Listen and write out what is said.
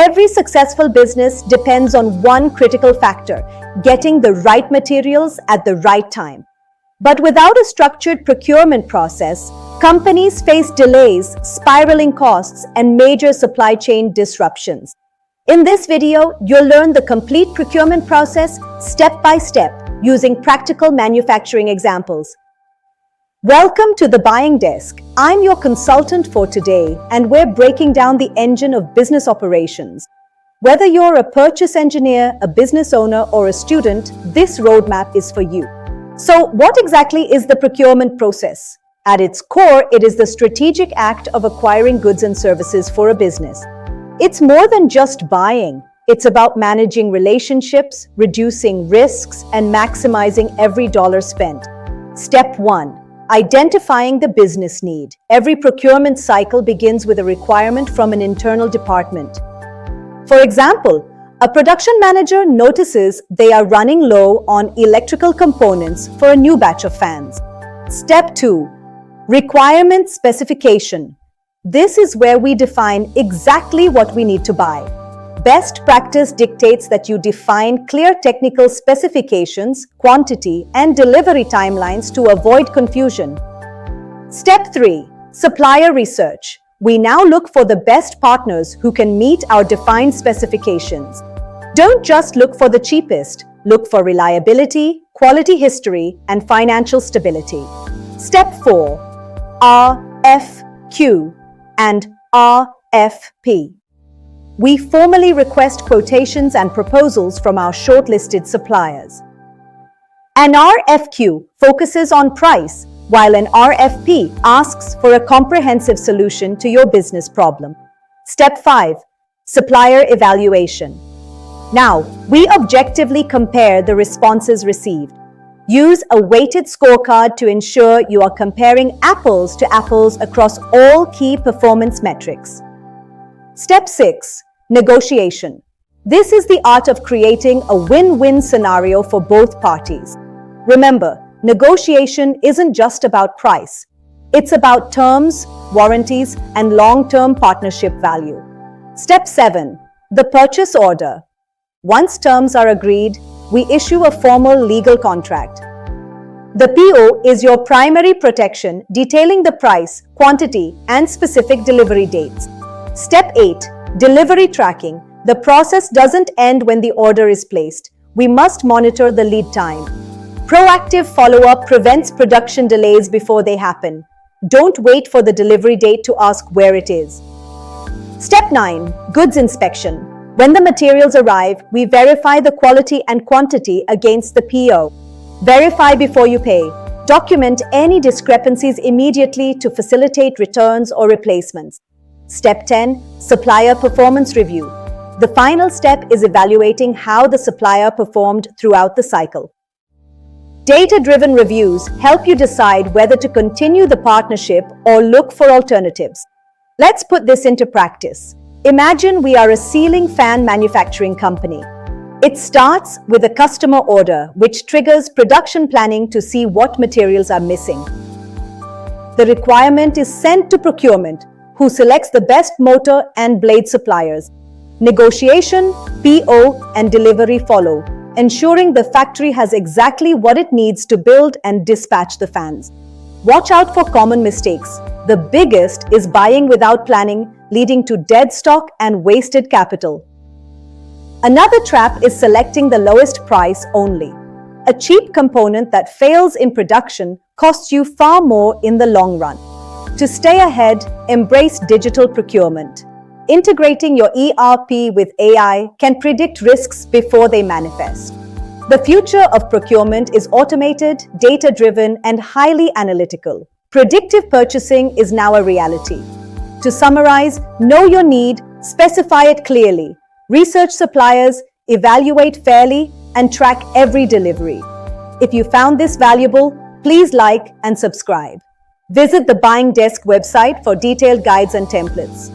Every successful business depends on one critical factor: getting the right materials at the right time. But without a structured procurement process, companies face delays, spiraling costs, and major supply chain disruptions. In this video, you'll learn the complete procurement process step by step using practical manufacturing examples. Welcome to the Buying Desk. I'm your consultant for today, and we're breaking down the engine of business operations. Whether you're a purchase engineer, a business owner, or a student, this roadmap is for you. So, what exactly is the procurement process? At its core, it is the strategic act of acquiring goods and services for a business. It's more than just buying. It's about managing relationships, reducing risks, and maximizing every dollar spent. Step 1. Identifying the business need. Every procurement cycle begins with a requirement from an internal department. For example, a production manager notices they are running low on electrical components for a new batch of fans. Step 2. Requirement specification. This is where we define exactly what we need to buy. Best practice dictates that you define clear technical specifications, quantity, and delivery timelines to avoid confusion. Step 3. Supplier research. We now look for the best partners who can meet our defined specifications. Don't just look for the cheapest. Look for reliability, quality history, and financial stability. Step 4. RFQ and RFP. We formally request quotations and proposals from our shortlisted suppliers. An RFQ focuses on price, while an RFP asks for a comprehensive solution to your business problem. Step 5. Supplier evaluation. Now, we objectively compare the responses received. Use a weighted scorecard to ensure you are comparing apples to apples across all key performance metrics. Step 6. Negotiation. This is the art of creating a win-win scenario for both parties. Remember, negotiation isn't just about price. It's about terms, warranties, and long-term partnership value. Step 7. The purchase order. Once terms are agreed, we issue a formal legal contract. The PO is your primary protection, detailing the price, quantity, and specific delivery dates. Step 8. Delivery tracking. The process doesn't end when the order is placed. We must monitor the lead time. Proactive follow-up prevents production delays before they happen. Don't wait for the delivery date to ask where it is. Step 9. Goods inspection. When the materials arrive, we verify the quality and quantity against the PO. Verify before you pay. Document any discrepancies immediately to facilitate returns or replacements. Step 10. Supplier performance review. The final step is evaluating how the supplier performed throughout the cycle. Data-driven reviews help you decide whether to continue the partnership or look for alternatives. Let's put this into practice. Imagine we are a ceiling fan manufacturing company. It starts with a customer order, which triggers production planning to see what materials are missing. The requirement is sent to procurement, who selects the best motor and blade suppliers. Negotiation, PO, and delivery follow, ensuring the factory has exactly what it needs to build and dispatch the fans. Watch out for common mistakes. The biggest is buying without planning, leading to dead stock and wasted capital. Another trap is selecting the lowest price only. A cheap component that fails in production costs you far more in the long run. To stay ahead, embrace digital procurement. Integrating your ERP with AI can predict risks before they manifest. The future of procurement is automated, data-driven, and highly analytical. Predictive purchasing is now a reality. To summarize, know your need, specify it clearly, research suppliers, evaluate fairly, and track every delivery. If you found this valuable, please like and subscribe. Visit the Buying Desk website for detailed guides and templates.